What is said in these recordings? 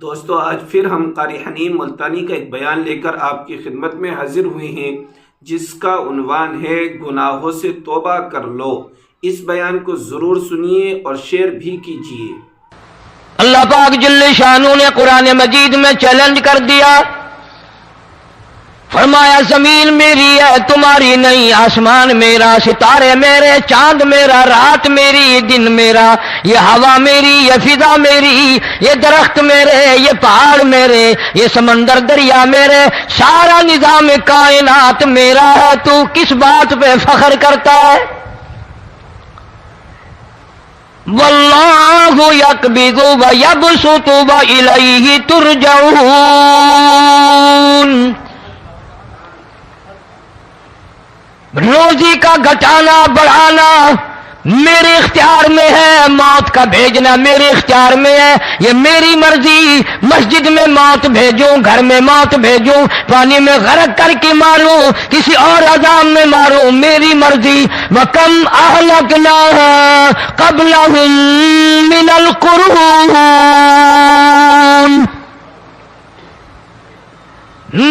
دوستو آج پھر ہم قاری حنین ملتانی کا ایک بیان لے کر آپ کی خدمت میں حاضر ہوئے ہیں، جس کا عنوان ہے گناہوں سے توبہ کر لو۔ اس بیان کو ضرور سنیے اور شیئر بھی کیجیے۔ اللہ پاک جل شانہ نے قرآن مجید میں چیلنج کر دیا، فرمایا زمین میری ہے تمہاری نہیں، آسمان میرا، ستارے میرے، چاند میرا، رات میری، دن میرا، یہ ہوا میری، یہ فضا میری، یہ درخت میرے، یہ پہاڑ میرے، یہ سمندر دریا میرے، سارا نظام کائنات میرا ہے، تو کس بات پہ فخر کرتا ہے؟ واللہ یقبض ویبسط والیہ ترجعون۔ روزی کا گھٹانا بڑھانا میرے اختیار میں ہے، موت کا بھیجنا میرے اختیار میں ہے، یہ میری مرضی۔ مسجد میں موت بھیجوں، گھر میں موت بھیجوں، پانی میں غرق کر کے ماروں، کسی اور عذاب میں ماروں، میری مرضی۔ وَكَمْ أَهْلَكْنَا قَبْلَهُمْ مِنَ الْقُرُونِ۔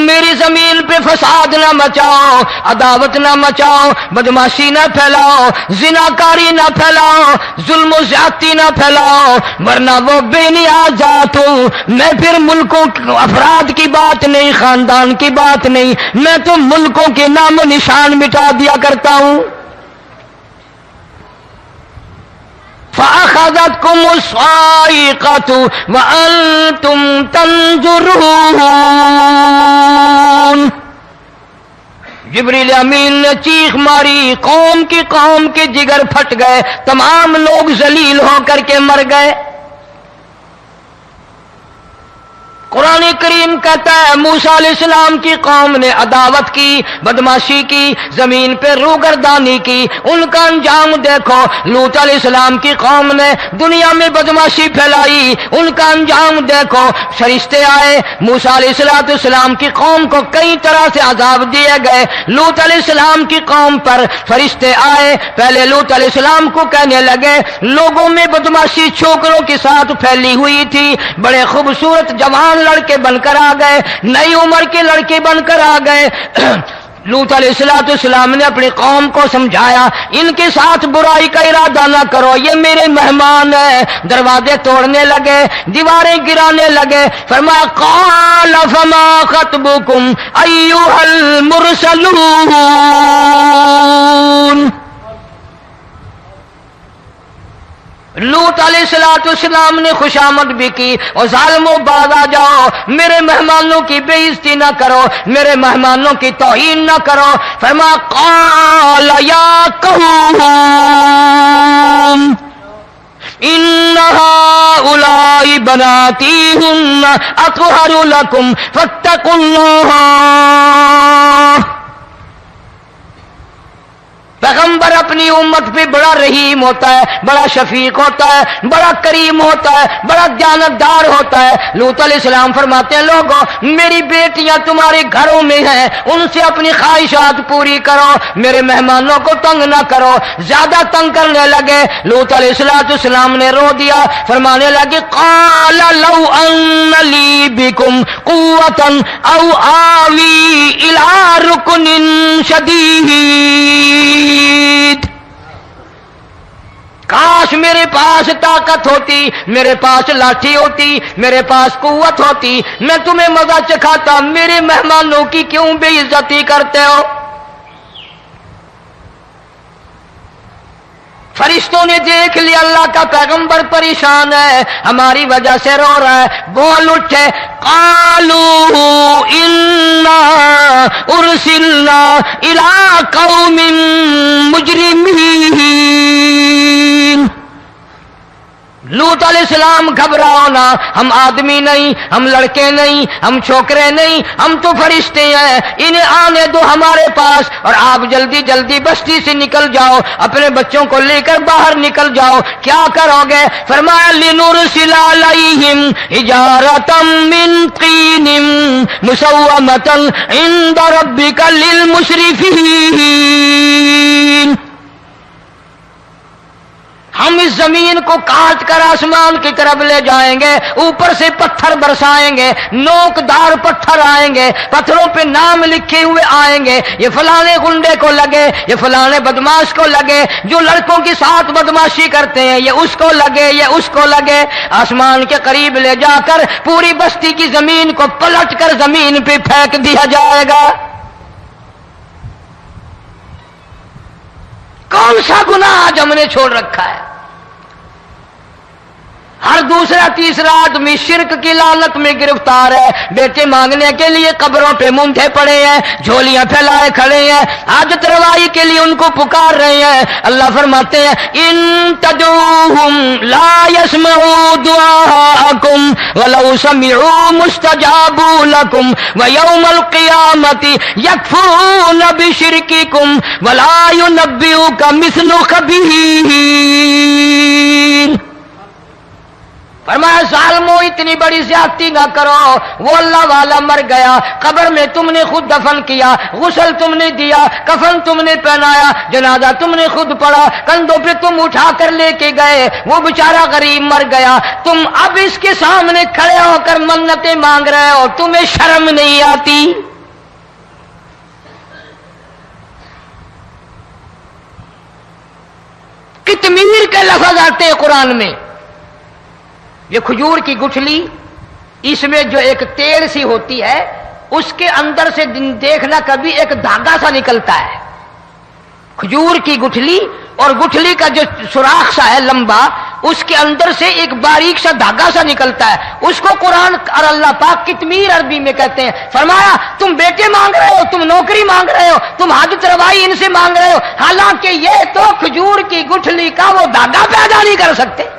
میری زمین پہ فساد نہ مچاؤ، عداوت نہ مچاؤ، بدماشی نہ پھیلاؤ، زناکاری نہ پھیلاؤ، ظلم و زیادتی نہ پھیلاؤ، ورنہ وہ بے نیاز ذات ہوں۔ میں پھر ملکوں افراد کی بات نہیں، خاندان کی بات نہیں، میں تو ملکوں کے نام و نشان مٹا دیا کرتا ہوں۔ فَأَخَذَتْكُمُ الصَّاعِقَةُ وَأَنْتُمْ تَنْظُرُونَ۔ جبریل امین نے چیخ ماری، قوم کے جگر پھٹ گئے، تمام لوگ ذلیل ہو کر کے مر گئے۔ قرآن کریم کہتا ہے موسیٰ علیہ السلام کی قوم نے عداوت کی، بدماشی کی، زمین پہ روگردانی کی، ان کا انجام دیکھو۔ لوط علیہ السلام کی قوم نے دنیا میں بدماشی پھیلائی، ان کا انجام دیکھو۔ فرشتے آئے، موسیٰ علیہ السلام کی قوم کو کئی طرح سے عذاب دیے گئے۔ لوط علیہ السلام کی قوم پر فرشتے آئے، پہلے لوط علیہ السلام کو کہنے لگے لوگوں میں بدماشی چھوکروں کے ساتھ پھیلی ہوئی تھی، بڑے خوبصورت جوان لڑکے بن کر آ گئے، نئی عمر کے لڑکے بن کر آ گئے۔ لوط علیہ السلام نے اپنی قوم کو سمجھایا ان کے ساتھ برائی کا ارادہ نہ کرو، یہ میرے مہمان ہیں۔ دروازے توڑنے لگے، دیواریں گرانے لگے۔ فرمایا قال فما خطبکم ایھا المرسلون۔ لوط علیہ السلام نے خوشامد بھی کی، اور ظالموں باز آ جاؤ، میرے مہمانوں کی بے عزتی نہ کرو، میرے مہمانوں کی توہین نہ کرو۔ فرمایا قال یا قوم ان هؤلاء بناتی هن اطہر لکم فاتقوا اللہ۔ پیغمبر اپنی امت پہ بڑا رحیم ہوتا ہے، بڑا شفیق ہوتا ہے، بڑا کریم ہوتا ہے، بڑا دیانتدار ہوتا ہے۔ لوط علیہ السلام فرماتے ہیں لوگوں میری بیٹیاں تمہارے گھروں میں ہیں، ان سے اپنی خواہشات پوری کرو، میرے مہمانوں کو تنگ نہ کرو۔ زیادہ تنگ کرنے لگے، لوط علیہ السلام نے رو دیا، فرمانے لگے قال لو ان لی بکم قوة او آوی الی رکن شدید۔ کاش میرے پاس طاقت ہوتی، میرے پاس لاٹھی ہوتی، میرے پاس قوت ہوتی، میں تمہیں مزہ چکھاتا، میرے مہمانوں کی کیوں بے عزتی کرتے ہو؟ فرشتوں نے دیکھ لیا اللہ کا پیغمبر پریشان ہے، ہماری وجہ سے رو رہا ہے، بول اٹھے قالوا انا ارسلنا الی قوم مجرمین۔ لوط علیہ السلام گھبراؤ نہ، ہم آدمی نہیں، ہم لڑکے نہیں، ہم چھوکرے نہیں، ہم تو فرشتے ہیں، انہیں آنے دو ہمارے پاس، اور آپ جلدی جلدی بستی سے نکل جاؤ، اپنے بچوں کو لے کر باہر نکل جاؤ۔ کیا کرو گے؟ فرمایا لنرسل علیہم حجارۃ من طین مسومۃ عند ربک للمسرفین۔ ہم اس زمین کو کاٹ کر آسمان کی طرف لے جائیں گے، اوپر سے پتھر برسائیں گے، نوکدار پتھر آئیں گے، پتھروں پہ نام لکھے ہوئے آئیں گے، یہ فلانے گنڈے کو لگے، یہ فلانے بدماش کو لگے، جو لڑکوں کے ساتھ بدماشی کرتے ہیں یہ اس کو لگے، یہ اس کو لگے۔ آسمان کے قریب لے جا کر پوری بستی کی زمین کو پلٹ کر زمین پہ پھینک دیا جائے گا۔ کون سا گناہ آج ہم نے چھوڑ رکھا ہے؟ ہر دوسرا تیسرا آدمی شرک کی لعنت میں گرفتار ہے، بیٹے مانگنے کے لیے قبروں پہ مونڈے پڑے ہیں، جھولیاں پھیلائے کھڑے ہیں، حاجت روائی کے لیے ان کو پکار رہے ہیں۔ اللہ فرماتے ہیں ان تدعوہم لا يسمعوا دعاءکم ولو سمعوا مستجابوا لکم ویوم القیامت یکفرون بشرککم ولا ینبئک مثل خبیر۔ فرمایا ظالمو اتنی بڑی زیادتی نہ کرو، وہ اللہ والا مر گیا، قبر میں تم نے خود دفن کیا، غسل تم نے دیا، کفن تم نے پہنایا، جنازہ تم نے خود پڑھا، کندھوں پہ تم اٹھا کر لے کے گئے، وہ بیچارہ غریب مر گیا، تم اب اس کے سامنے کھڑے ہو کر منتیں مانگ رہے ہو، تمہیں شرم نہیں آتی؟ قطمیر کے لفظ آتے ہیں قرآن میں۔ یہ کھجور کی گٹھلی، اس میں جو ایک تیل سی ہوتی ہے، اس کے اندر سے دیکھنا کبھی ایک دھاگا سا نکلتا ہے۔ کھجور کی گٹھلی اور گٹھلی کا جو سوراخ سا ہے لمبا، اس کے اندر سے ایک باریک سا دھاگا سا نکلتا ہے، اس کو قرآن اور اللہ پاک قطمیر عربی میں کہتے ہیں۔ فرمایا تم بیٹے مانگ رہے ہو، تم نوکری مانگ رہے ہو، تم حاجت روائی ان سے مانگ رہے ہو، حالانکہ یہ تو کھجور کی گٹھلی کا وہ دھاگا پیدا نہیں کر سکتے۔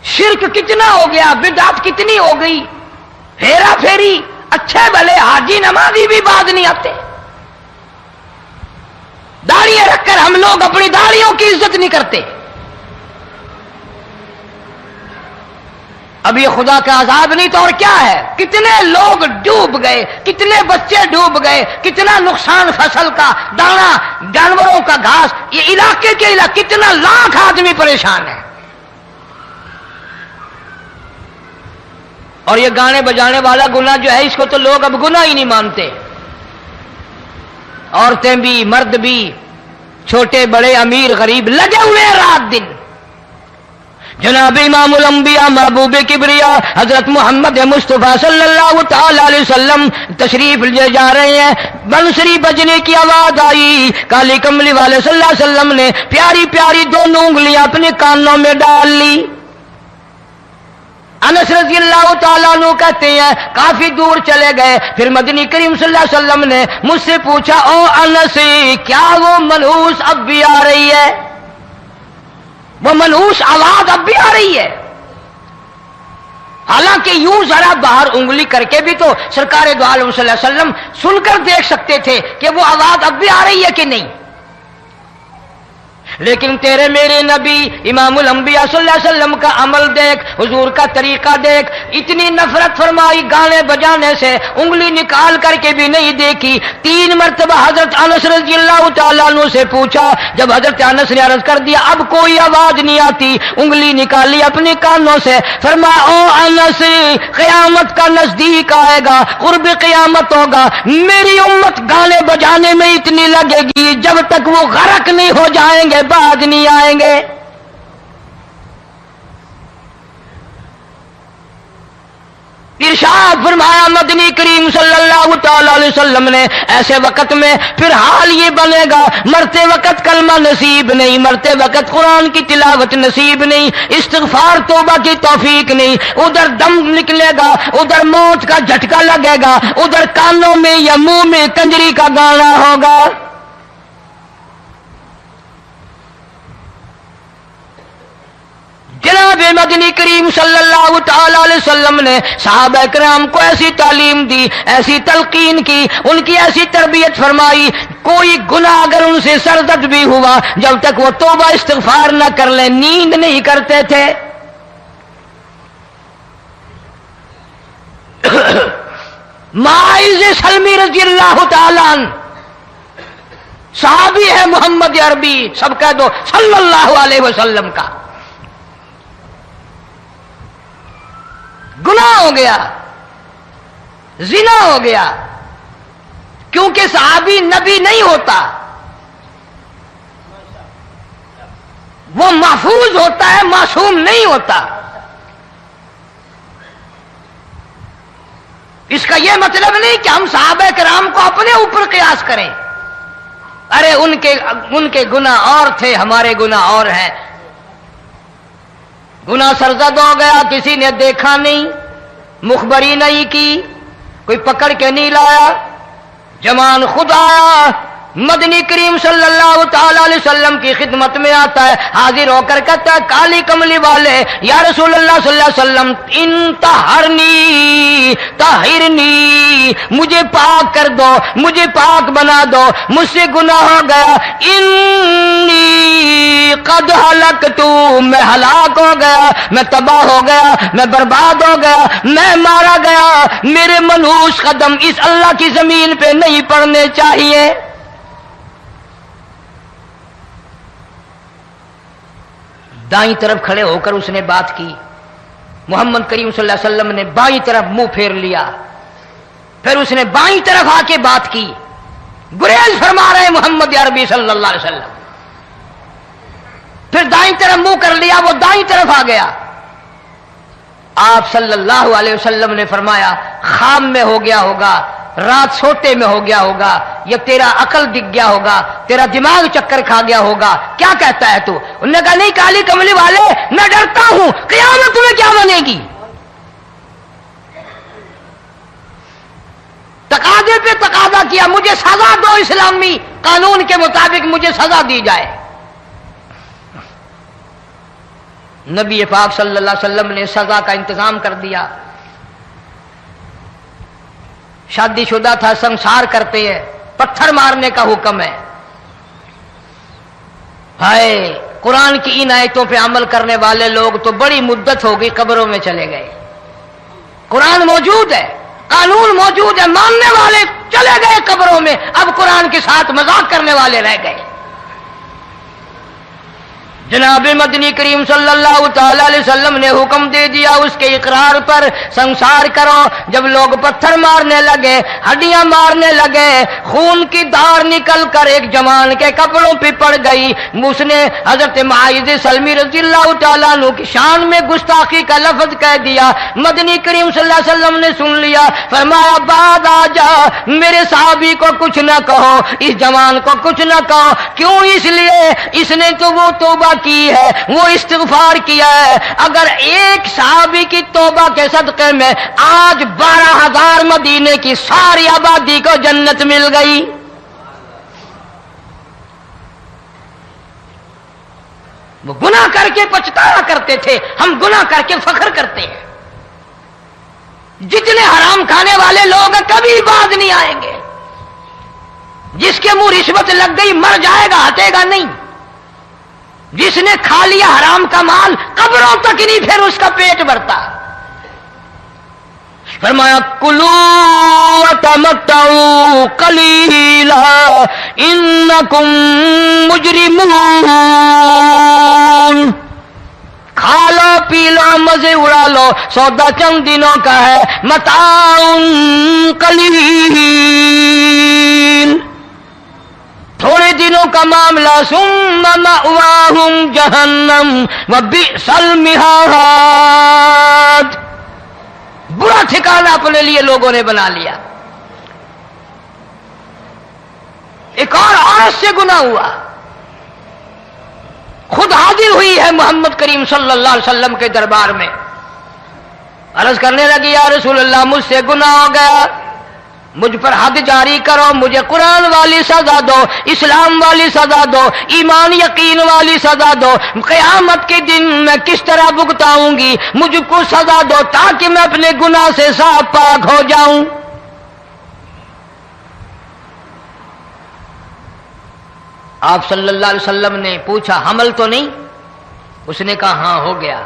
شرک کتنا ہو گیا، بدعت کتنی ہو گئی، ہیرا پھیری، اچھے بھلے حاجی نمازی بھی بعد نہیں آتے۔ داڑیاں رکھ کر ہم لوگ اپنی داڑیوں کی عزت نہیں کرتے۔ اب یہ خدا کا عذاب نہیں تو اور کیا ہے؟ کتنے لوگ ڈوب گئے، کتنے بچے ڈوب گئے، کتنا نقصان فصل کا، دانا، جانوروں کا گھاس، یہ علاقے کے علاقے کتنا لاکھ آدمی پریشان ہے۔ اور یہ گانے بجانے والا گناہ جو ہے، اس کو تو لوگ اب گناہ ہی نہیں مانتے۔ عورتیں بھی، مرد بھی، چھوٹے بڑے، امیر غریب لگے ہوئے ہیں رات دن۔ جناب امام الانبیاء محبوب کبریا حضرت محمد مصطفیٰ صلی اللہ تعالی علیہ وسلم تشریف لے جا رہے ہیں، بنسری بجنے کی آواز آئی، کالی کملی والے صلی اللہ علیہ وسلم نے پیاری پیاری دونوں انگلیاں اپنے کانوں میں ڈال لی۔ انس رضی اللہ تعالیٰ عنہ کہتے ہیں کافی دور چلے گئے، پھر مدنی کریم صلی اللہ علیہ وسلم نے مجھ سے پوچھا او انس، کیا وہ منحوس اب بھی آ رہی ہے؟ وہ منحوس آواز اب بھی آ رہی ہے؟ حالانکہ یوں ذرا باہر انگلی کر کے بھی تو سرکار دو عالم صلی اللہ علیہ وسلم سن کر دیکھ سکتے تھے کہ وہ آواز اب بھی آ رہی ہے کہ نہیں۔ لیکن تیرے میرے نبی امام الانبیاء صلی اللہ علیہ وسلم کا عمل دیکھ، حضور کا طریقہ دیکھ، اتنی نفرت فرمائی گانے بجانے سے، انگلی نکال کر کے بھی نہیں دیکھی۔ 3 مرتبہ حضرت انس رضی اللہ تعالیٰ عنہ سے پوچھا، جب حضرت انس نے عرض کر دیا اب کوئی آواز نہیں آتی، انگلی نکالی اپنے کانوں سے، فرمایا او انس، قیامت کا نزدیک آئے گا، قرب قیامت ہوگا، میری امت گانے بجانے میں اتنی لگے گی جب تک وہ غرق نہیں ہو جائیں گے بعد نہیں آئیں گے۔ ارشاد فرمایا مدنی کریم صلی اللہ تعالی علیہ وسلم نے ایسے وقت میں پھر حال یہ بنے گا، مرتے وقت کلمہ نصیب نہیں، مرتے وقت قرآن کی تلاوت نصیب نہیں، استغفار توبہ کی توفیق نہیں، ادھر دم نکلے گا، ادھر موت کا جھٹکا لگے گا، ادھر کانوں میں یا منہ میں کنجری کا گانا ہوگا۔ جناب مدنی کریم صلی اللہ تعالی علیہ وسلم نے صحابہ کرام کو ایسی تعلیم دی، ایسی تلقین کی، ان کی ایسی تربیت فرمائی، کوئی گناہ اگر ان سے سرزد بھی ہوا جب تک وہ توبہ استغفار نہ کر لیں نیند نہیں کرتے تھے۔ ماعز سلمی رضی اللہ تعالی عنہ صحابی ہے محمد عربی، سب کہہ دو صلی اللہ علیہ وسلم کا، گناہ ہو گیا، زنا ہو گیا، کیونکہ صحابی نبی نہیں ہوتا، وہ محفوظ ہوتا ہے، معصوم نہیں ہوتا۔ اس کا یہ مطلب نہیں کہ ہم صحابہ کرام کو اپنے اوپر قیاس کریں، ارے ان کے گناہ اور تھے، ہمارے گناہ اور ہیں۔ گناہ سرزد ہو گیا، کسی نے دیکھا نہیں، مخبری نہیں کی، کوئی پکڑ کے نہیں لایا، جوان خود آیا، مدنی کریم صلی اللہ تعالی علیہ وسلم کی خدمت میں آتا ہے، حاضر ہو کر کہتا ہے کالی کملی والے یا رسول اللہ صلی اللہ علیہ وسلم انطہرنی طہرنی، مجھے پاک کر دو، مجھے پاک بنا دو، مجھ سے گناہ ہو گیا، انی قد ہلکت، میں ہلاک ہو گیا، میں تباہ ہو گیا، میں برباد ہو گیا، میں مارا گیا، میرے منحوس قدم اس اللہ کی زمین پہ نہیں پڑنے چاہیے۔ دائیں طرف کھڑے ہو کر اس نے بات کی، محمد کریم صلی اللہ علیہ وسلم نے بائیں طرف منہ پھیر لیا، پھر اس نے بائیں طرف آ کے بات کی، گریز فرما رہے محمد عربی صلی اللہ علیہ وسلم، پھر دائیں طرف منہ کر لیا، وہ دائیں طرف آ گیا۔ آپ صلی اللہ علیہ وسلم نے فرمایا خواب میں ہو گیا ہوگا، رات سوتے میں ہو گیا ہوگا، یا تیرا عقل دکھ گیا ہوگا، تیرا دماغ چکر کھا گیا ہوگا، کیا کہتا ہے تو؟ انہوں نے کہا نہیں کالی کملی والے، میں ڈرتا ہوں قیامت تمہیں کیا بنے گی، تقاضے پہ تقاضا کیا، مجھے سزا دو، اسلامی قانون کے مطابق مجھے سزا دی جائے۔ نبی پاک صلی اللہ علیہ وسلم نے سزا کا انتظام کر دیا۔ شادی شدہ تھا، سنسار کرتے ہیں، پتھر مارنے کا حکم ہے۔ ہائے، قرآن کی ان آیتوں پہ عمل کرنے والے لوگ تو بڑی مدت ہو گئی قبروں میں چلے گئے۔ قرآن موجود ہے، قانون موجود ہے، ماننے والے چلے گئے قبروں میں، اب قرآن کے ساتھ مذاق کرنے والے رہ گئے۔ جناب مدنی کریم صلی اللہ تعالی علیہ وسلم نے حکم دے دیا اس کے اقرار پر سنسار کرو۔ جب لوگ پتھر مارنے لگے، ہڈیاں مارنے لگے، خون کی دھار نکل کر ایک جوان کے کپڑوں پہ پڑ گئی، اس نے حضرت معاذ سلمی رضی اللہ تعالیٰ عنہ کی شان میں گستاخی کا لفظ کہہ دیا۔ مدنی کریم صلی اللہ علیہ وسلم نے سن لیا، فرمایا بعد آ جا، میرے صحابی کو کچھ نہ کہو، اس جوان کو کچھ نہ کہو۔ کیوں؟ اس لیے اس نے تو وہ توبہ کی ہے، وہ استغفار کیا ہے۔ اگر ایک صحابی کی توبہ کے صدقے میں آج 12,000 مدینے کی ساری آبادی کو جنت مل گئی۔ وہ گناہ کر کے پچھتایا کرتے تھے، ہم گناہ کر کے فخر کرتے ہیں۔ جتنے حرام کھانے والے لوگ ہیں کبھی باز نہیں آئیں گے۔ جس کے منہ رشوت لگ گئی مر جائے گا، ہٹے گا نہیں۔ جس نے کھا لیا حرام کا مال قبروں تک نہیں پھر اس کا پیٹ بھرتا۔ فرمایا کلو وتمتعوا قلیلا انکم مجرمون، کھا لو پی لو مزے اڑا لو، سودا چند دنوں کا ہے، متاع قلیل، تھوڑے دنوں کا معاملہ، ثم مأواہم جہنم وبئس المہاد، برا ٹھکانہ اپنے لیے لوگوں نے بنا لیا۔ ایک اور عورت سے گناہ ہوا، خود حاضر ہوئی ہے محمد کریم صلی اللہ علیہ وسلم کے دربار میں، عرض کرنے لگی یا رسول اللہ مجھ سے گناہ ہو گیا، مجھ پر حد جاری کرو، مجھے قرآن والی سزا دو، اسلام والی سزا دو، ایمان یقین والی سزا دو، قیامت کے دن میں کس طرح بھگتاؤں گی، مجھ کو سزا دو تاکہ میں اپنے گناہ سے صاف پاک ہو جاؤں۔ آپ صلی اللہ علیہ وسلم نے پوچھا حمل تو نہیں؟ اس نے کہا ہاں ہو گیا۔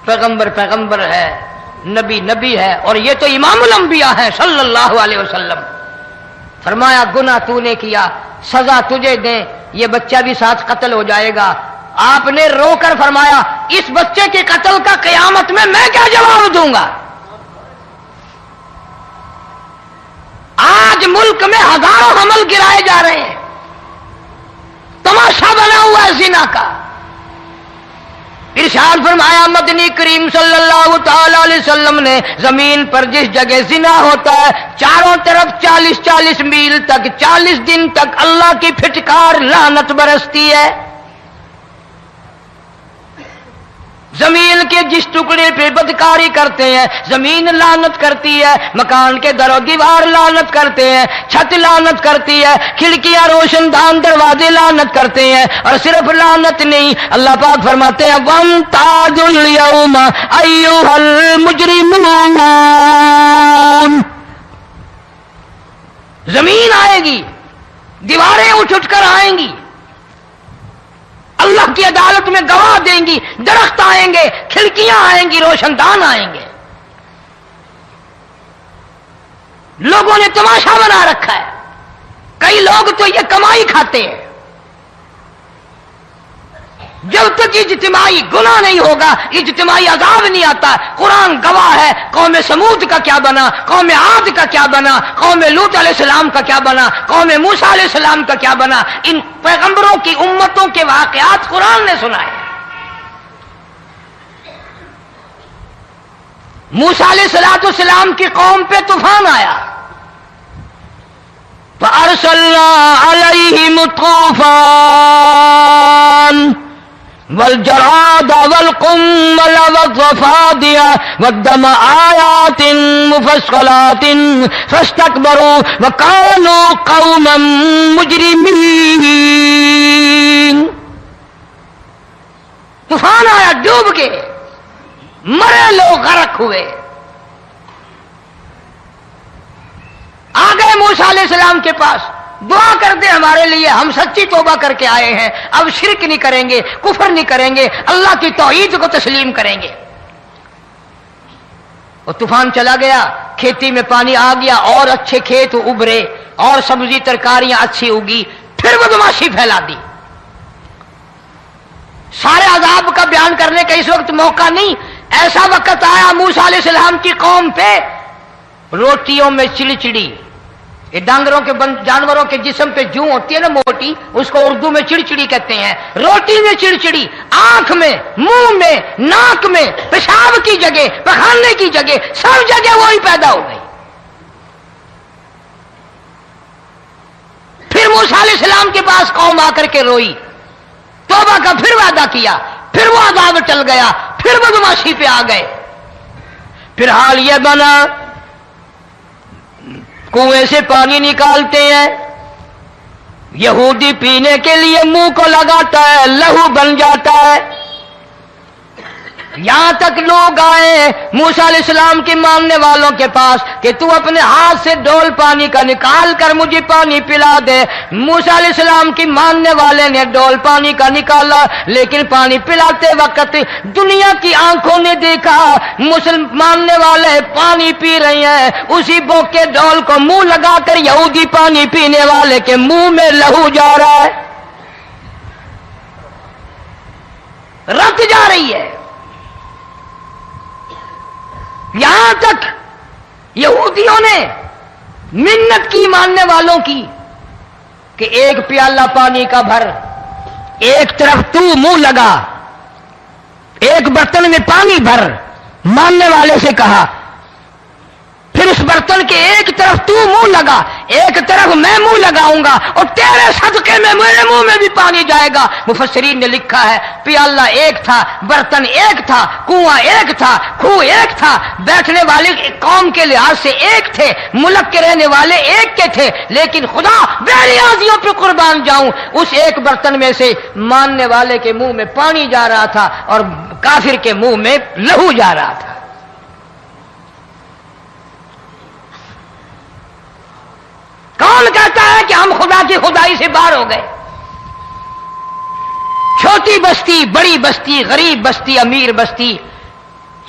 پیغمبر ہے، نبی ہے، اور یہ تو امام الانبیاء ہے صلی اللہ علیہ وسلم۔ فرمایا گناہ تو نے کیا، سزا تجھے دیں، یہ بچہ بھی ساتھ قتل ہو جائے گا۔ آپ نے رو کر فرمایا اس بچے کے قتل کا قیامت میں کیا جواب دوں گا؟ آج ملک میں ہزاروں حمل گرائے جا رہے ہیں، تماشا بنا ہوا ہے زنا کا۔ ارشاد فرمایا مدنی کریم صلی اللہ تعالی علیہ وسلم نے زمین پر جس جگہ زنا ہوتا ہے چاروں طرف 40 میل تک 40 دن تک اللہ کی پھٹکار لعنت برستی ہے۔ زمین کے جس ٹکڑے پہ بدکاری کرتے ہیں زمین لعنت کرتی ہے، مکان کے در و دیوار لعنت کرتے ہیں، چھت لعنت کرتی ہے، کھڑکیاں روشن دان دروازے لعنت کرتے ہیں، اور صرف لعنت نہیں، اللہ پاک فرماتے ہیں وَامْتَازُوا الْيَوْمَ أَيُّهَا الْمُجْرِمُونَ۔ زمین آئے گی، دیواریں اٹھ کر آئیں گی، اللہ کی عدالت میں گواہ دیں گی، درخت آئیں گے، کھڑکیاں آئیں گی، روشن دان آئیں گے۔ لوگوں نے تماشا بنا رکھا ہے، کئی لوگ تو یہ کمائی کھاتے ہیں۔ جب تک اجتماعی گناہ نہیں ہوگا اجتماعی عذاب نہیں آتا۔ قرآن گواہ ہے، قوم سمود کا کیا بنا، قوم عاد کا کیا بنا، قوم لوط علیہ السلام کا کیا بنا، قوم موسیٰ علیہ السلام کا کیا بنا۔ ان پیغمبروں کی امتوں کے واقعات قرآن نے سنائے۔ موسیٰ علیہ السلام کی قوم پہ طوفان آیا، فَأَرْسَلْنَا عَلَيْهِمُ الطُّوفَانَ وَالْجَرَادَ وَالْقُمَّلَ وَالضَّفَادِعَ وَالدَّمَ آيَاتٍ مُفَصَّلَاتٍ فَاسْتَكْبَرُوا وَكَانُوا قَوْمًا مُجْرِمِينَ۔ طوفان آیا، ڈوب گئے، مرے لوگ، غرق ہوئے۔ آ گئے موسیٰ علیہ السلام کے پاس، دعا کر دے ہمارے لیے، ہم سچی توبہ کر کے آئے ہیں، اب شرک نہیں کریں گے، کفر نہیں کریں گے، اللہ کی توحید کو تسلیم کریں گے۔ اور طوفان چلا گیا، کھیتی میں پانی آ گیا، اور اچھے کھیت ابھرے، اور سبزی ترکاریاں اچھی اگی، پھر بدماشی پھیلا دی۔ سارے عذاب کا بیان کرنے کا اس وقت موقع نہیں۔ ایسا وقت آیا موسیٰ علیہ السلام کی قوم پہ، روٹیوں میں چڑچڑی، یہ ڈانگروں کے جانوروں کے جسم پہ جوں ہوتی ہے نا موٹی، اس کو اردو میں چڑچڑی کہتے ہیں۔ روٹی میں چڑچڑی، آنکھ میں، منہ میں، ناک میں، پیشاب کی جگہ، پخانے کی جگہ، سب جگہ وہی پیدا ہو گئی۔ پھر موسیٰ علیہ السلام کے پاس قوم آ کر کے روئی، توبہ کا پھر وعدہ کیا، پھر وہ عذاب ٹل گیا، پھر بدماشی پہ آ گئے۔ پھر حال یہ بنا کنویں سے پانی نکالتے ہیں، یہودی پینے کے لیے منہ کو لگاتا ہے، لہو بن جاتا ہے۔ یہاں تک لوگ آئے موسیٰ علیہ السلام کی ماننے والوں کے پاس کہ تو اپنے ہاتھ سے ڈول پانی کا نکال کر مجھے پانی پلا دے۔ موسیٰ علیہ السلام کی ماننے والے نے ڈول پانی کا نکالا، لیکن پانی پلاتے وقت دنیا کی آنکھوں نے دیکھا ماننے والے پانی پی رہے ہیں، اسی بوک کے ڈول کو منہ لگا کر یہودی پانی پینے والے کے منہ میں لہو جا رہا ہے، رت جا رہی ہے۔ یہاں تک یہودیوں نے منت کی ماننے والوں کی کہ ایک پیالہ پانی کا بھر، ایک طرف تو منہ لگا، ایک برتن میں پانی بھر، ماننے والے سے کہا، پھر اس برتن کے ایک طرف تو منہ لگا، ایک طرف میں منہ لگاؤں گا، اور تیرے صدقے میں میرے منہ میں بھی پانی جائے گا۔ مفسرین نے لکھا ہے پیالہ ایک تھا، برتن ایک تھا، کنواں ایک تھا، کھو ایک تھا، بیٹھنے والے قوم کے لحاظ سے ایک تھے، ملک کے رہنے والے ایک کے تھے، لیکن خدا بے نیازیوں پہ قربان جاؤں، اس ایک برتن میں سے ماننے والے کے منہ میں پانی جا رہا تھا اور کافر کے منہ میں لہو جا رہا تھا۔ کون کہتا ہے کہ ہم خدا کی خدائی سے باہر ہو گئے؟ چھوٹی بستی، بڑی بستی، غریب بستی، امیر بستی،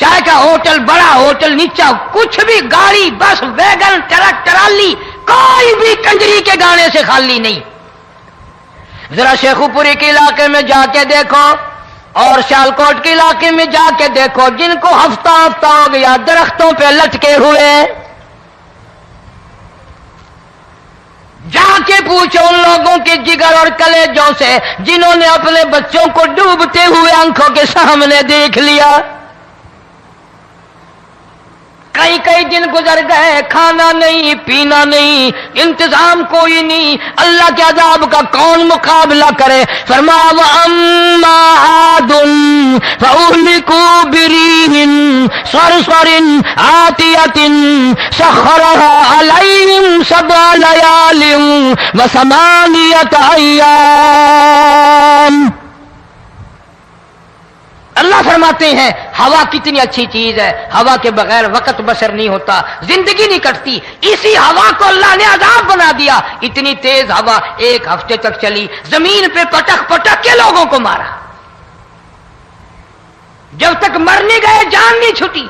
چائے کا ہوٹل، بڑا ہوٹل، نیچا کچھ بھی، گاڑی، بس، ویگن، ٹرک، ٹرالی، کوئی بھی کنجری کے گانے سے خالی نہیں. ذرا شیخو پوری کے علاقے میں جا کے دیکھو اور سیالکوٹ کے علاقے میں جا کے دیکھو جن کو ہفتہ ہفتہ ہو گیا درختوں پہ لٹکے ہوئے، جا کے پوچھو ان لوگوں کے جگر اور کلیجوں سے جنہوں نے اپنے بچوں کو ڈوبتے ہوئے آنکھوں کے سامنے دیکھ لیا. کئی کئی دن گزر گئے، کھانا نہیں پینا نہیں، انتظام کوئی نہیں، اللہ کے عذاب کا کون مقابلہ کرے؟ فرمایا وَأَمَّا عَادٌ فَأُهْلِكُوا بِرِيحٍ صَرْصَرٍ عَاتِيَةٍ سَخَّرَهَا عَلَيْهِمْ 7 لَيَالٍ و8 أَيَّامٍ. اللہ فرماتے ہیں ہوا کتنی اچھی چیز ہے، ہوا کے بغیر وقت بسر نہیں ہوتا، زندگی نہیں کٹتی. اسی ہوا کو اللہ نے عذاب بنا دیا. اتنی تیز ہوا 1 ہفتے تک چلی، زمین پہ پٹک پٹک کے لوگوں کو مارا، جب تک مر نہیں گئے جان نہیں چھٹی.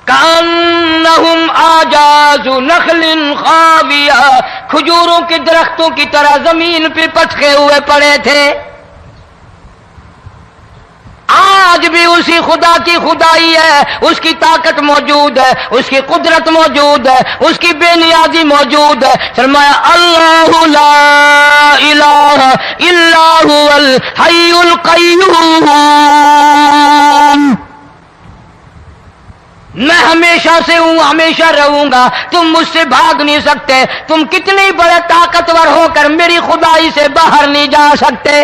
کأنہم اعجاز نخل خاویہ، کھجوروں کے درختوں کی طرح زمین پہ پٹکے ہوئے پڑے تھے. آج بھی اسی خدا کی خدائی ہے، اس کی طاقت موجود ہے، اس کی قدرت موجود ہے، اس کی بے نیازی موجود ہے. فرمایا اللہ لا الہ الا هو الحی القیوم. میں ہمیشہ سے ہوں، ہمیشہ رہوں گا، تم مجھ سے بھاگ نہیں سکتے. تم کتنے بڑے طاقتور ہو کر میری خدائی سے باہر نہیں جا سکتے.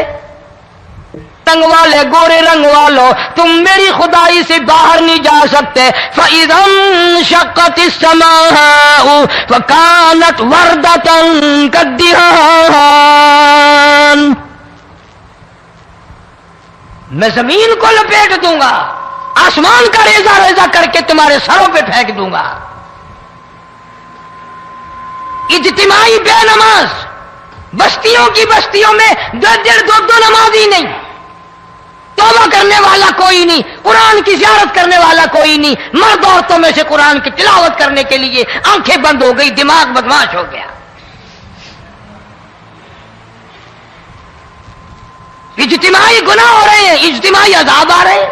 رنگ والے گورے رنگ والو تم میری خدائی سے باہر نہیں جا سکتے. فَإِذَا انشَقَّتِ السَّمَاءُ فَكَانَتْ وَرْدَةً كَالدِّهَانِ. میں زمین کو لپیٹ دوں گا، آسمان کا ریزہ ریزہ کر کے تمہارے سروں پہ پھینک دوں گا. اجتماعی بے نماز، بستیوں کی بستیوں میں 2 نمازی نہیں، توبہ کرنے والا کوئی نہیں، قرآن کی زیارت کرنے والا کوئی نہیں. مرد عورتوں میں سے قرآن کی تلاوت کرنے کے لیے آنکھیں بند ہو گئی، دماغ بدماش ہو گیا. اجتماعی گناہ ہو رہے ہیں، اجتماعی عذاب آ رہے ہیں.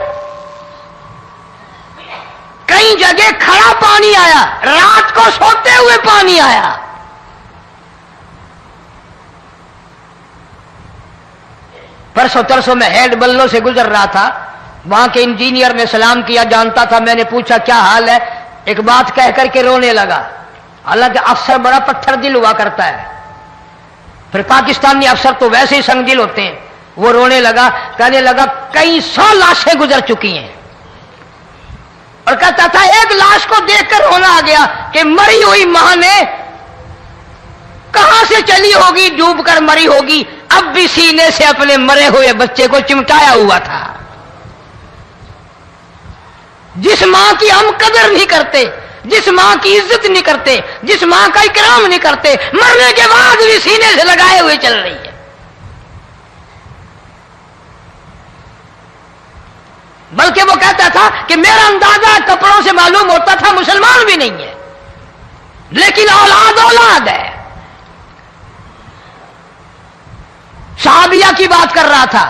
کئی جگہ کھڑا پانی آیا، رات کو سوتے ہوئے پانی آیا. پرسوں ترسوں میں ہیڈ بلوں سے گزر رہا تھا، وہاں کے انجینئر نے سلام کیا، جانتا تھا. میں نے پوچھا کیا حال ہے؟ ایک بات کہہ کر کے رونے لگا. حالانکہ افسر بڑا پتھر دل ہوا کرتا ہے، پھر پاکستانی افسر تو ویسے ہی سنگ دل ہوتے ہیں. وہ رونے لگا، کہنے لگا کئی 100 لاشیں گزر چکی ہیں، اور کہتا تھا ایک لاش کو دیکھ کر رونا آ گیا کہ مری ہوئی ماں نے کہاں سے چلی ہوگی، ڈوب کر مری ہوگی، اب بھی سینے سے اپنے مرے ہوئے بچے کو چمٹایا ہوا تھا. جس ماں کی ہم قدر نہیں کرتے، جس ماں کی عزت نہیں کرتے، جس ماں کا اکرام نہیں کرتے، مرنے کے بعد بھی سینے سے لگائے ہوئے چل رہی ہے. بلکہ وہ کہتا تھا کہ میرا اندازہ کپڑوں سے معلوم ہوتا تھا مسلمان بھی نہیں ہے، لیکن اولاد اولاد ہے. صحابیہ کی بات کر رہا تھا،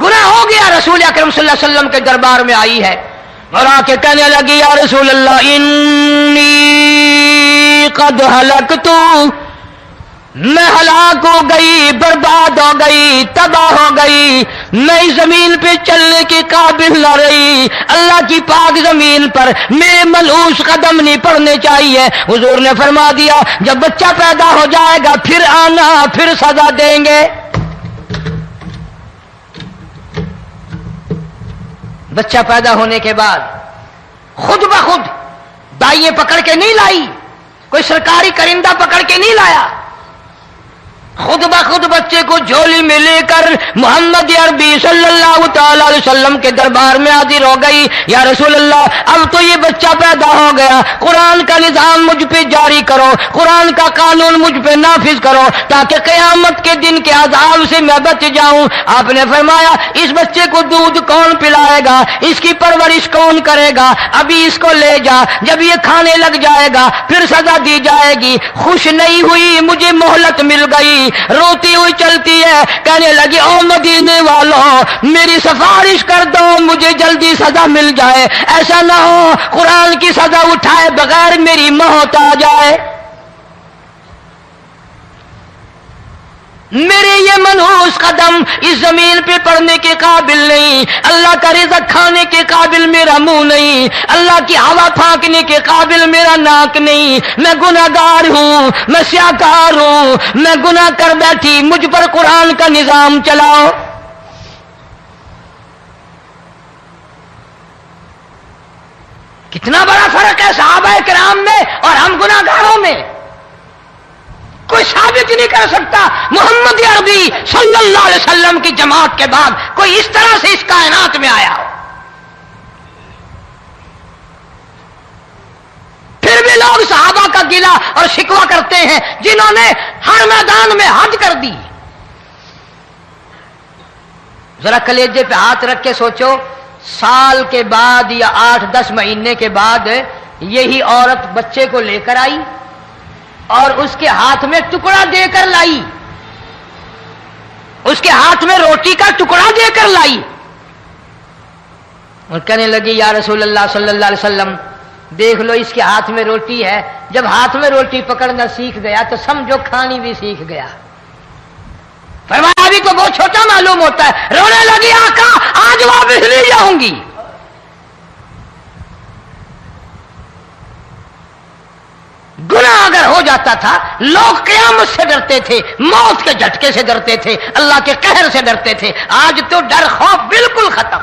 گناہ ہو گیا، رسول اکرم صلی اللہ علیہ وسلم کے دربار میں آئی ہے اور آ کے کہنے لگی یا رسول اللہ انی قد ہلکت، میں ہلاک ہو گئی، برباد ہو گئی، تباہ ہو گئی، میں اس زمین پہ چلنے کے قابل نہ رہی. اللہ کی پاک زمین پر میرے ملعوس قدم نہیں پڑنے چاہیے. حضور نے فرما دیا جب بچہ پیدا ہو جائے گا پھر آنا، پھر سزا دیں گے. بچہ پیدا ہونے کے بعد خود بخود دائیں پکڑ کے نہیں لائی، کوئی سرکاری کرندہ پکڑ کے نہیں لایا. خود بخود بچے کو جھولی میں لے کر محمد عربی صلی اللہ تعالی علیہ وسلم کے دربار میں حاضر ہو گئی. یا رسول اللہ، اب تو یہ بچہ پیدا ہو گیا، قرآن کا نظام مجھ پہ جاری کرو، قرآن کا قانون مجھ پہ نافذ کرو تاکہ قیامت کے دن کے عذاب سے میں بچ جاؤں. آپ نے فرمایا اس بچے کو دودھ کون پلائے گا، اس کی پرورش کون کرے گا، ابھی اس کو لے جا، جب یہ کھانے لگ جائے گا پھر سزا دی جائے گی. خوش نہیں ہوئی، مجھے مہلت مل گئی، روتی ہوئی چلتی ہے، کہنے لگی او مدینے والوں میری سفارش کر دو، مجھے جلدی سزا مل جائے، ایسا نہ ہو قرآن کی سزا اٹھائے بغیر میری موت آ جائے. میرے یہ منحوس قدم اس زمین پہ پڑنے کے قابل نہیں، اللہ کا رزق کھانے کے قابل میرا منہ نہیں، اللہ کی ہوا پھانکنے کے قابل میرا ناک نہیں، میں گناہگار ہوں، میں سیاکار ہوں، میں گناہ کر بیٹھی، مجھ پر قرآن کا نظام چلاؤ. کتنا بڑا فرق ہے صحابہ کرام میں اور ہم گناہگاروں میں. کوئی ثابت نہیں کر سکتا محمد عربی صلی اللہ علیہ وسلم کی جماعت کے بعد کوئی اس طرح سے اس کائنات میں آیا ہو. پھر بھی لوگ صحابہ کا گلہ اور شکوہ کرتے ہیں جنہوں نے ہر میدان میں حج کر دی. ذرا کلیجے پہ ہاتھ رکھ کے سوچو، سال کے بعد یا 8-10 مہینے کے بعد یہی عورت بچے کو لے کر آئی اور اس کے ہاتھ میں ٹکڑا دے کر لائی، اس کے ہاتھ میں روٹی کا ٹکڑا دے کر لائی اور کہنے لگی یا رسول اللہ صلی اللہ علیہ وسلم دیکھ لو اس کے ہاتھ میں روٹی ہے. جب ہاتھ میں روٹی پکڑنا سیکھ گیا تو سمجھو کھانی بھی سیکھ گیا. فرمایا ابھی تو بہت چھوٹا معلوم ہوتا ہے. رونے لگی آقا آج واپس لے جاؤں گی. گناہ اگر ہو جاتا تھا لوگ قیامت سے ڈرتے تھے، موت کے جھٹکے سے ڈرتے تھے، اللہ کے قہر سے ڈرتے تھے. آج تو ڈر خوف بالکل ختم.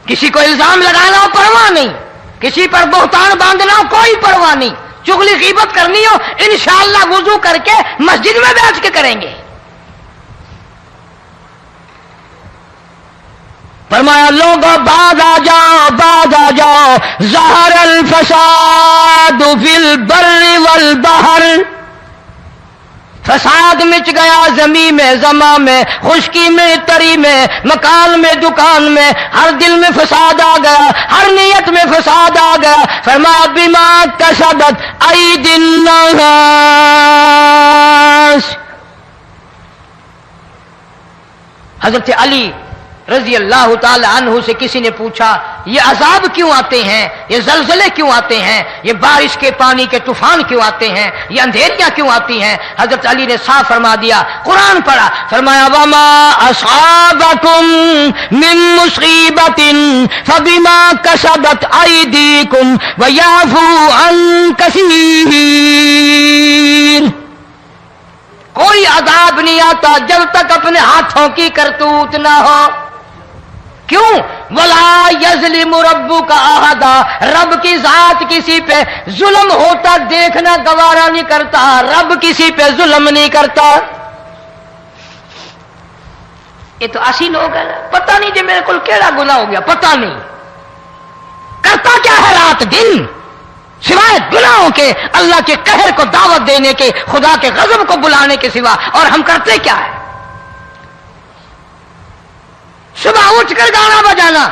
کسی کو الزام لگانا ہو پرواہ نہیں، کسی پر بہتان باندھنا ہو کوئی پرواہ نہیں، چغلی غیبت کرنی ہو انشاءاللہ وضو کر کے مسجد میں بیٹھ کے کریں گے. فرمایا لوگوں بعد آ جاؤ ظہر الفساد فی البر والبحر. فساد مچ گیا زمین میں، زماں میں، خشکی میں، تری میں، مکان میں، دکان میں، ہر دل میں فساد آ گیا، ہر نیت میں فساد آ گیا. فرمایا بما کسبت ایدی الناس. حضرت علی رضی اللہ تعالی عنہ سے کسی نے پوچھا یہ عذاب کیوں آتے ہیں، یہ زلزلے کیوں آتے ہیں، یہ بارش کے پانی کے طوفان کیوں آتے ہیں، یہ اندھیریاں کیوں آتی ہیں؟ حضرت علی نے صاف فرما دیا، قرآن پڑھا، فرمایا وما اصابکم من مصیبت فبما کسبت ایدیکم ویعفو عن کثیر. کوئی عذاب نہیں آتا جب تک اپنے ہاتھوں کی کرتوت نہ ہو. کیوں؟ ولا یظلم ربک احدا. رب کی ذات کسی پہ ظلم ہوتا دیکھنا گوارا نہیں کرتا، رب کسی پہ ظلم نہیں کرتا. یہ تو اسی لوگ ہیں، پتہ نہیں جی میرے کو کیڑا گناہ ہو گیا، پتہ نہیں کرتا کیا ہے رات دن سوائے گناہوں کے، اللہ کے قہر کو دعوت دینے کے، خدا کے غضب کو بلانے کے سوا. اور ہم کرتے کیا ہے؟ صبح اٹھ کر گانا بجانا،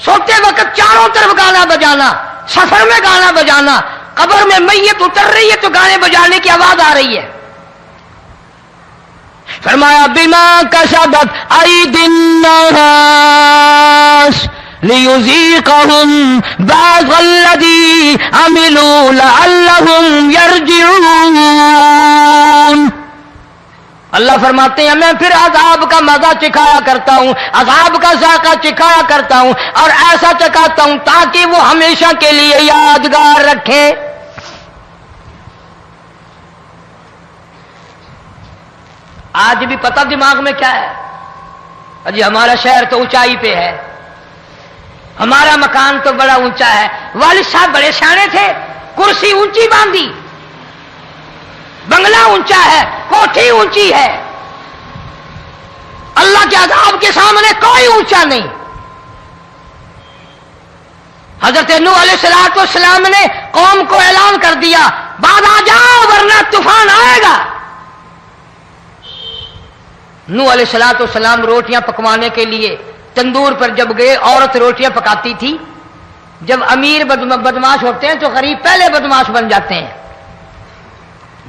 سوتے وقت چاروں طرف گانا بجانا، سفر میں گانا بجانا، قبر میں میت اتر رہی ہے تو گانے بجانے کی آواز آ رہی ہے. فرمایا بما کسبت ایدی الناس لیذیقہم بعض الذی عملوا لعلہم یرجعون. اللہ فرماتے ہیں میں پھر عذاب کا مزہ چکھایا کرتا ہوں، عذاب کا ذائقہ چکھایا کرتا ہوں، اور ایسا چکھاتا ہوں تاکہ وہ ہمیشہ کے لیے یادگار رکھے. آج بھی پتہ دماغ میں کیا ہے؟ جی ہمارا شہر تو اونچائی پہ ہے، ہمارا مکان تو بڑا اونچا ہے. والد صاحب بڑے سیانے تھے، کرسی اونچی باندھی، اونچا ہے، کوٹھی اونچی ہے، اللہ کے عذاب کے سامنے کوئی اونچا نہیں۔ حضرت نوح علیہ السلام نے قوم کو اعلان کر دیا بعد آ جاؤ ورنہ طوفان آئے گا۔ نوح علیہ السلام روٹیاں پکوانے کے لیے تندور پر جب گئے، عورت روٹیاں پکاتی تھی۔ جب امیر بدماش ہوتے ہیں تو غریب پہلے بدماش بن جاتے ہیں۔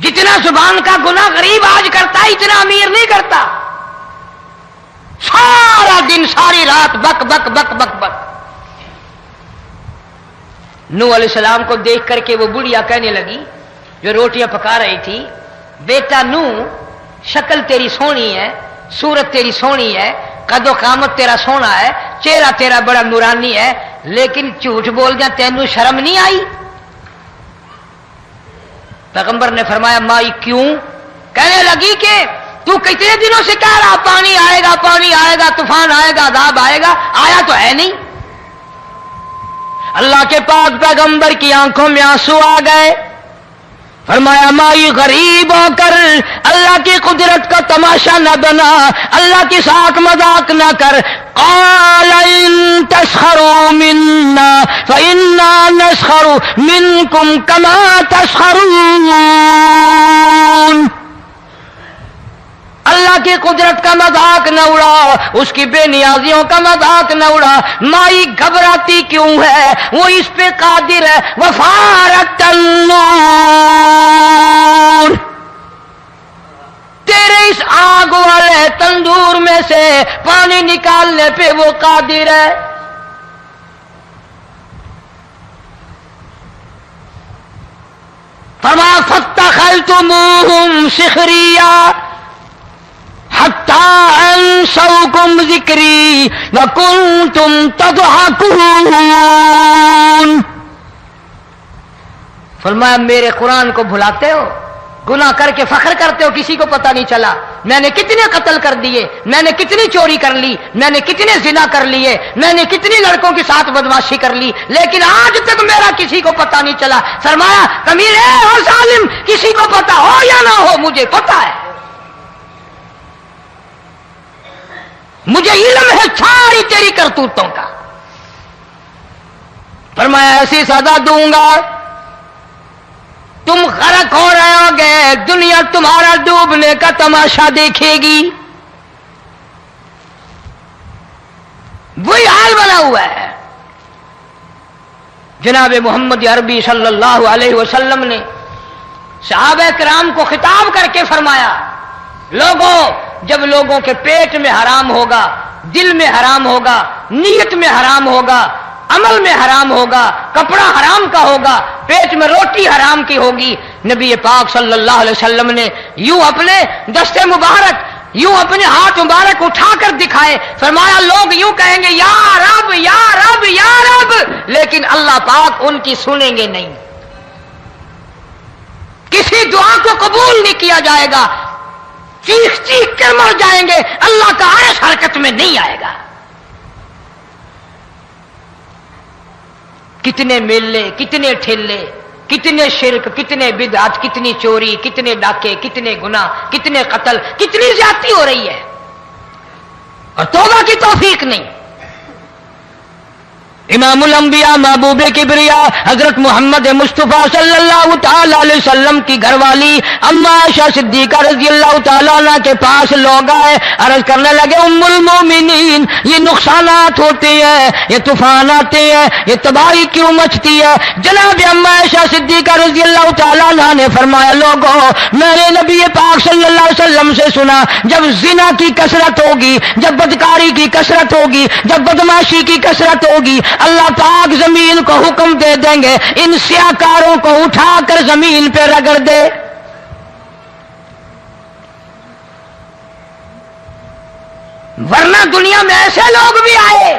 جتنا زبان کا گناہ غریب آج کرتا ہے اتنا امیر نہیں کرتا۔ سارا دن ساری رات بک بک بک بک بک۔ نوح علیہ السلام کو دیکھ کر کے وہ بڑھیا کہنے لگی جو روٹیاں پکا رہی تھی، بیٹا نوح، شکل تیری سونی ہے، صورت تیری سونی ہے، قد و قامت تیرا سونا ہے، چہرہ تیرا بڑا نورانی ہے، لیکن جھوٹ بول جا تینوں شرم نہیں آئی؟ پیغمبر نے فرمایا مائی کیوں؟ کہنے لگی کہ تو کتنے دنوں سے کہہ رہا پانی آئے گا، پانی آئے گا، طوفان آئے گا، عذاب آئے گا، آیا تو ہے نہیں۔ اللہ کے پاک پیغمبر کی آنکھوں میں آنسو آ گئے۔ فرمایا مائی غریب ہو کر اللہ کی قدرت کا تماشا نہ بنا، اللہ کے ساتھ مذاق نہ کر۔ قال ان تسخروا منا فإنا نسخر منكم كما تسخرون۔ اللہ کی قدرت کا مذاق نہ اڑا، اس کی بے نیازیوں کا مذاق نہ اڑا۔ مائی گھبراتی کیوں ہے؟ وہ اس پہ قادر ہے۔ وفارت النور، تیرے اس آگ والے تندور میں سے پانی نکالنے پہ وہ قادر ہے۔ فما فاتخذتموہم سخریا حتی انسوکم ذکری وکنتم تضحکون۔ فرمایا میرے قرآن کو بھلاتے ہو، گناہ کر کے فخر کرتے ہو، کسی کو پتہ نہیں چلا میں نے کتنے قتل کر دیے، میں نے کتنی چوری کر لی، میں نے کتنے زنا کر لیے، میں نے کتنی لڑکوں کے ساتھ بدماشی کر لی، لیکن آج تک میرا کسی کو پتہ نہیں چلا۔ فرمایا کمینے اور ظالم، کسی کو پتہ ہو یا نہ ہو مجھے پتہ ہے، مجھے علم ہے ساری تیری کرتوتوں کا۔ فرمایا ایسی سزا دوں گا تم غرق ہو رہے ہو گے، دنیا تمہارا ڈوبنے کا تماشا دیکھے گی۔ وہی حال بنا ہوا ہے۔ جناب محمد عربی صلی اللہ علیہ وسلم نے صحابہ کرام کو خطاب کر کے فرمایا لوگوں، جب لوگوں کے پیٹ میں حرام ہوگا، دل میں حرام ہوگا، نیت میں حرام ہوگا، عمل میں حرام ہوگا، کپڑا حرام کا ہوگا، پیٹ میں روٹی حرام کی ہوگی، نبی پاک صلی اللہ علیہ وسلم نے یوں اپنے دستے مبارک، یوں اپنے ہاتھ مبارک اٹھا کر دکھائے، فرمایا لوگ یوں کہیں گے یا رب یا رب یا رب، لیکن اللہ پاک ان کی سنیں گے نہیں، کسی دعا کو قبول نہیں کیا جائے گا، چیخ چیخ کر مر جائیں گے، اللہ کا عرش حرکت میں نہیں آئے گا۔ کتنے میلے، کتنے ٹھیلے، کتنے شرک، کتنے بدعت، کتنی چوری، کتنے ڈاکے، کتنے گناہ، کتنے قتل، کتنی زیادتی ہو رہی ہے اور توبہ کی توفیق نہیں۔ امام الانبیاء محبوب کبریا حضرت محمد مصطفیٰ صلی اللہ تعالی علیہ وسلم کی گھر والی اما عائشہ صدیقہ رضی اللہ تعالیٰ عنہ کے پاس لوگ آئے، عرض کرنے لگے ام المومنین یہ نقصانات ہوتے ہیں، یہ طوفان آتے ہیں، یہ تباہی کیوں مچتی ہے؟ جناب اما عائشہ صدیقہ رضی اللہ تعالیٰ عنہ نے فرمایا لوگوں، میں نے نبی پاک صلی اللہ علیہ وسلم سے سنا جب زنا کی کثرت ہوگی، جب بدکاری کی کثرت ہوگی، جب بدماشی کی کثرت ہوگی، اللہ پاک زمین کو حکم دے دیں گے ان سیاکاروں کو اٹھا کر زمین پہ رگڑ دے۔ ورنہ دنیا میں ایسے لوگ بھی آئے،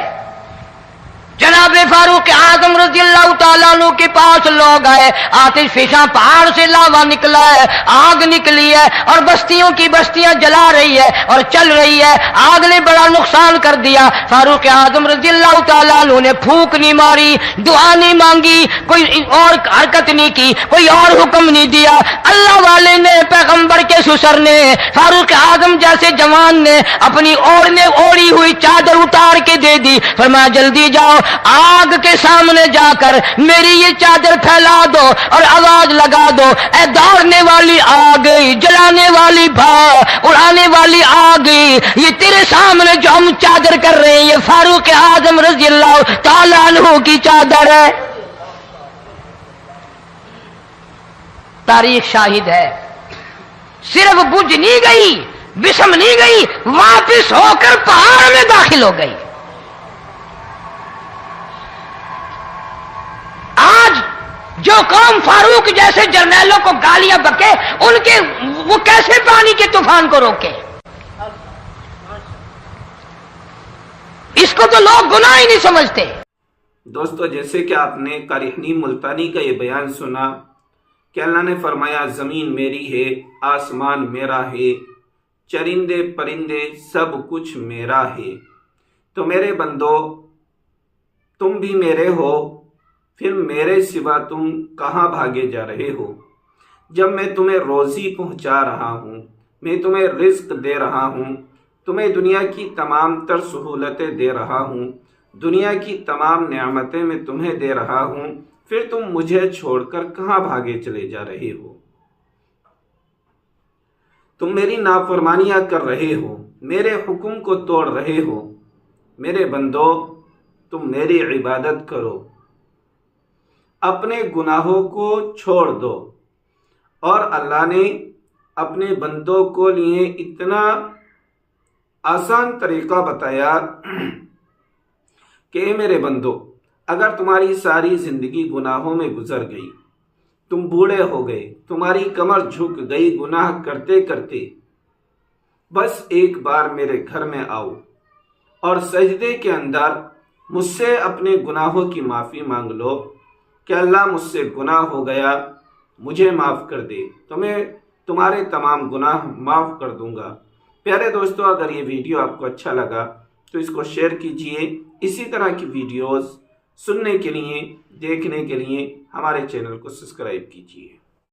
جناب فاروق اعظم رضی اللہ تعالیٰ عنہ کے پاس لوگ آئے، آتش فشاں پہاڑ سے لاوا نکلا ہے، آگ نکلی ہے اور بستیوں کی بستیاں جلا رہی ہے اور چل رہی ہے، آگ نے بڑا نقصان کر دیا۔ فاروق اعظم رضی اللہ تعالیٰ عنہ نے پھونک نہیں ماری، دعا نہیں مانگی، کوئی اور حرکت نہیں کی، کوئی اور حکم نہیں دیا۔ اللہ والے نے پیغمبر افسر نے، فاروق اعظم جیسے جوان نے اپنی اوڑی ہوئی چادر اتار کے دے دی، فرمایا جلدی جاؤ آگ کے سامنے جا کر میری یہ چادر پھیلا دو اور آواز لگا دو، اے دوڑنے والی آ گئی، جلانے والی اڑانے والی آ گئی، یہ تیرے سامنے جو ہم چادر کر رہے ہیں یہ فاروق اعظم رضی اللہ تعالیٰ عنہ کی چادر ہے۔ تاریخ شاہد ہے، صرف بجھ نہیں گئی، بسم نہیں گئی، واپس ہو کر پہاڑ میں داخل ہو گئی۔ آج جو قوم فاروق جیسے جرنیلوں کو گالیاں بکے، ان کے وہ کیسے پانی کے طوفان کو روکے؟ اس کو تو لوگ گناہ ہی نہیں سمجھتے۔ دوستو، جیسے کہ آپ نے قاری حنین ملتانی کا یہ بیان سنا کہ اللہ نے فرمایا زمین میری ہے، آسمان میرا ہے، چرندے پرندے سب کچھ میرا ہے، تو میرے بندو تم بھی میرے ہو، پھر میرے سوا تم کہاں بھاگے جا رہے ہو؟ جب میں تمہیں روزی پہنچا رہا ہوں، میں تمہیں رزق دے رہا ہوں، تمہیں دنیا کی تمام تر سہولتیں دے رہا ہوں، دنیا کی تمام نعمتیں میں تمہیں دے رہا ہوں، پھر تم مجھے چھوڑ کر کہاں بھاگے چلے جا رہے ہو؟ تم میری نافرمانیاں کر رہے ہو، میرے حکم کو توڑ رہے ہو۔ میرے بندو تم میری عبادت کرو، اپنے گناہوں کو چھوڑ دو، اور اللہ نے اپنے بندوں کو لیے اتنا آسان طریقہ بتایا کہ اے میرے بندو، اگر تمہاری ساری زندگی گناہوں میں گزر گئی، تم بوڑھے ہو گئے، تمہاری کمر جھک گئی گناہ کرتے کرتے، بس ایک بار میرے گھر میں آؤ اور سجدے کے اندر مجھ سے اپنے گناہوں کی معافی مانگ لو کہ اللہ مجھ سے گناہ ہو گیا، مجھے معاف کر دے، تمہیں تمہارے تمام گناہ معاف کر دوں گا۔ پیارے دوستو، اگر یہ ویڈیو آپ کو اچھا لگا تو اس کو شیئر کیجئے۔ اسی طرح کی ویڈیوز سننے کے لیے، دیکھنے کے لیے ہمارے چینل کو سبسکرائب کیجئے۔